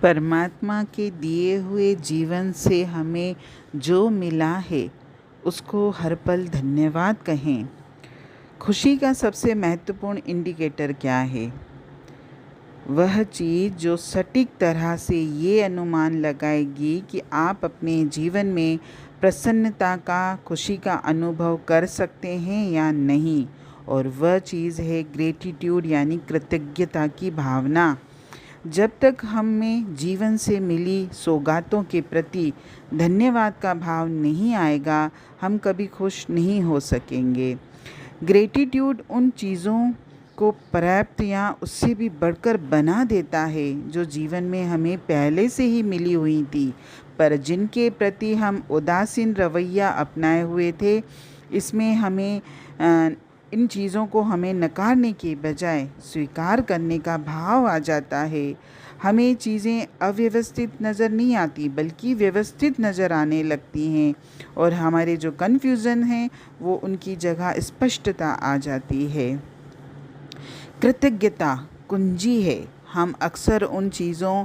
परमात्मा के दिए हुए जीवन से हमें जो मिला है उसको हर पल धन्यवाद कहें। खुशी का सबसे महत्वपूर्ण इंडिकेटर क्या है? वह चीज़ जो सटीक तरह से ये अनुमान लगाएगी कि आप अपने जीवन में प्रसन्नता का, खुशी का अनुभव कर सकते हैं या नहीं, और वह चीज़ है ग्रेटिट्यूड यानी कृतज्ञता की भावना। जब तक हम में जीवन से मिली सौगातों के प्रति धन्यवाद का भाव नहीं आएगा, हम कभी खुश नहीं हो सकेंगे। ग्रेटिट्यूड उन चीज़ों को पर्याप्त या उससे भी बढ़कर बना देता है जो जीवन में हमें पहले से ही मिली हुई थी, पर जिनके प्रति हम उदासीन रवैया अपनाए हुए थे। इसमें हमें इन चीज़ों को हमें नकारने के बजाय स्वीकार करने का भाव आ जाता है। हमें चीज़ें अव्यवस्थित नज़र नहीं आती बल्कि व्यवस्थित नज़र आने लगती हैं, और हमारे जो कन्फ्यूज़न हैं वो उनकी जगह स्पष्टता आ जाती है। कृतज्ञता कुंजी है। हम अक्सर उन चीज़ों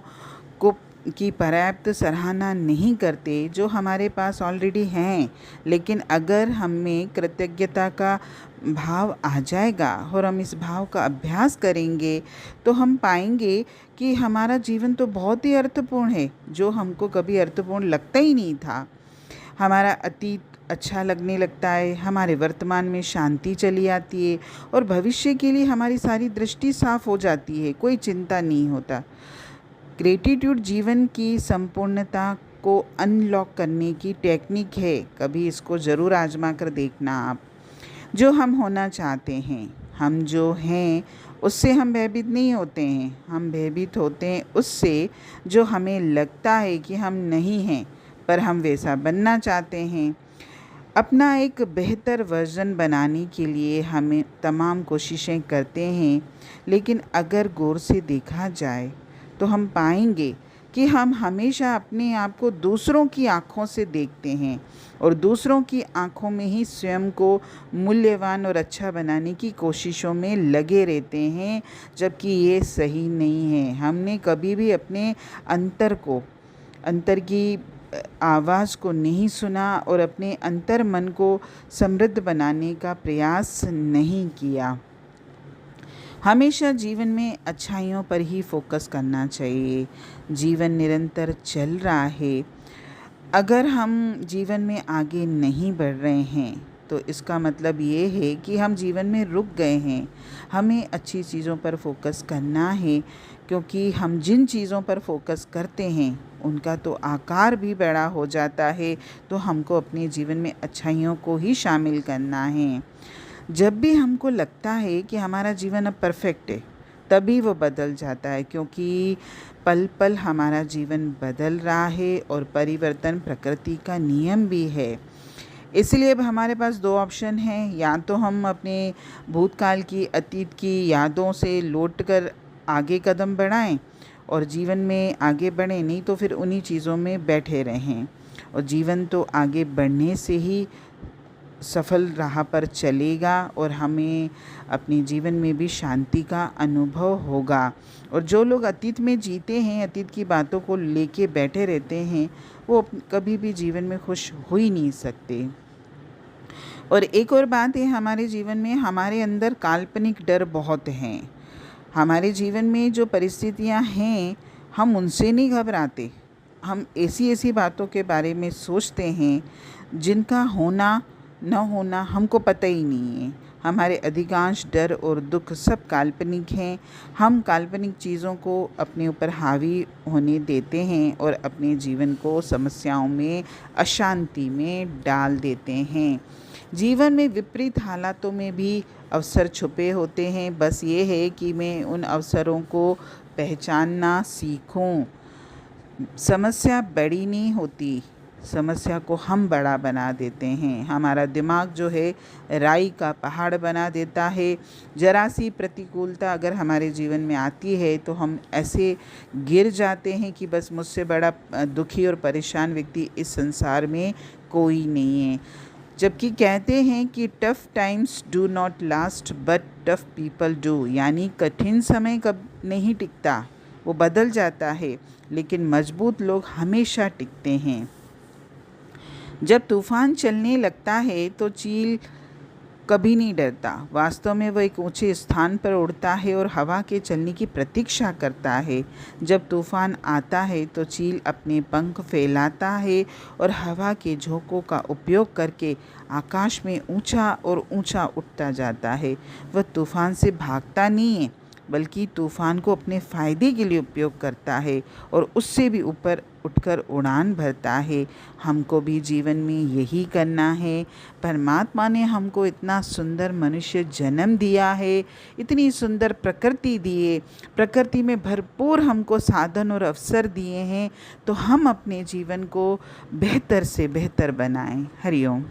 को की पर्याप्त सराहना नहीं करते जो हमारे पास ऑलरेडी हैं, लेकिन अगर हम में कृतज्ञता का भाव आ जाएगा और हम इस भाव का अभ्यास करेंगे तो हम पाएंगे कि हमारा जीवन तो बहुत ही अर्थपूर्ण है, जो हमको कभी अर्थपूर्ण लगता ही नहीं था। हमारा अतीत अच्छा लगने लगता है, हमारे वर्तमान में शांति चली आती है और भविष्य के लिए हमारी सारी दृष्टि साफ हो जाती है, कोई चिंता नहीं होता। ग्रेटिट्यूड जीवन की संपूर्णता को अनलॉक करने की टेक्निक है। कभी इसको ज़रूर आजमा कर देखना आप। जो हम होना चाहते हैं, हम जो हैं उससे हम भयभीत नहीं होते हैं। हम भयभीत होते हैं उससे जो हमें लगता है कि हम नहीं हैं, पर हम वैसा बनना चाहते हैं। अपना एक बेहतर वर्जन बनाने के लिए हमें तमाम कोशिशें करते हैं, लेकिन अगर गौर से देखा जाए तो हम पाएंगे कि हम हमेशा अपने आप को दूसरों की आँखों से देखते हैं और दूसरों की आँखों में ही स्वयं को मूल्यवान और अच्छा बनाने की कोशिशों में लगे रहते हैं, जबकि ये सही नहीं है। हमने कभी भी अपने अंतर की आवाज़ को नहीं सुना और अपने अंतर मन को समृद्ध बनाने का प्रयास नहीं किया। हमेशा जीवन में अच्छाइयों पर ही फोकस करना चाहिए। जीवन निरंतर चल रहा है। अगर हम जीवन में आगे नहीं बढ़ रहे हैं तो इसका मतलब ये है कि हम जीवन में रुक गए हैं। हमें अच्छी चीज़ों पर फोकस करना है, क्योंकि हम जिन चीज़ों पर फोकस करते हैं उनका तो आकार भी बड़ा हो जाता है। तो हमको अपने जीवन में अच्छाइयों को ही शामिल करना है। जब भी हमको लगता है कि हमारा जीवन अब परफेक्ट है, तभी वो बदल जाता है, क्योंकि पल पल हमारा जीवन बदल रहा है और परिवर्तन प्रकृति का नियम भी है। इसलिए अब हमारे पास दो ऑप्शन हैं। या तो हम अपने भूतकाल की, अतीत की यादों से लौटकर आगे कदम बढ़ाएं और जीवन में आगे बढ़ें, नहीं तो फिर उन्हीं चीज़ों में बैठे रहें। और जीवन तो आगे बढ़ने से ही सफल राह पर चलेगा और हमें अपने जीवन में भी शांति का अनुभव होगा। और जो लोग अतीत में जीते हैं, अतीत की बातों को लेके बैठे रहते हैं, वो कभी भी जीवन में खुश हो ही नहीं सकते। और एक और बात है, हमारे जीवन में हमारे अंदर काल्पनिक डर बहुत हैं। हमारे जीवन में जो परिस्थितियां हैं, हम उनसे नहीं घबराते। हम ऐसी बातों के बारे में सोचते हैं जिनका होना न होना हमको पता ही नहीं है। हमारे अधिकांश डर और दुख सब काल्पनिक हैं। हम काल्पनिक चीज़ों को अपने ऊपर हावी होने देते हैं और अपने जीवन को समस्याओं में, अशांति में डाल देते हैं। जीवन में विपरीत हालातों में भी अवसर छुपे होते हैं। बस ये है कि मैं उन अवसरों को पहचानना सीखूं। समस्या बड़ी नहीं होती, समस्या को हम बड़ा बना देते हैं। हमारा दिमाग जो है राई का पहाड़ बना देता है। जरा सी प्रतिकूलता अगर हमारे जीवन में आती है तो हम ऐसे गिर जाते हैं कि बस मुझसे बड़ा दुखी और परेशान व्यक्ति इस संसार में कोई नहीं है। जबकि कहते हैं कि tough times do not last but tough people do, यानी कठिन समय कब नहीं टिकता, वो बदल जाता है, लेकिन मजबूत लोग हमेशा टिकते हैं। जब तूफान चलने लगता है तो चील कभी नहीं डरता। वास्तव में वह एक ऊंचे स्थान पर उड़ता है और हवा के चलने की प्रतीक्षा करता है। जब तूफान आता है तो चील अपने पंख फैलाता है और हवा के झोंकों का उपयोग करके आकाश में ऊंचा और ऊंचा उठता जाता है। वह तूफान से भागता नहीं है, बल्कि तूफान को अपने फ़ायदे के लिए उपयोग करता है और उससे भी ऊपर उठकर उड़ान भरता है। हमको भी जीवन में यही करना है। परमात्मा ने हमको इतना सुंदर मनुष्य जन्म दिया है, इतनी सुंदर प्रकृति दी है, प्रकृति में भरपूर हमको साधन और अवसर दिए हैं, तो हम अपने जीवन को बेहतर से बेहतर बनाएं। हरि ओम।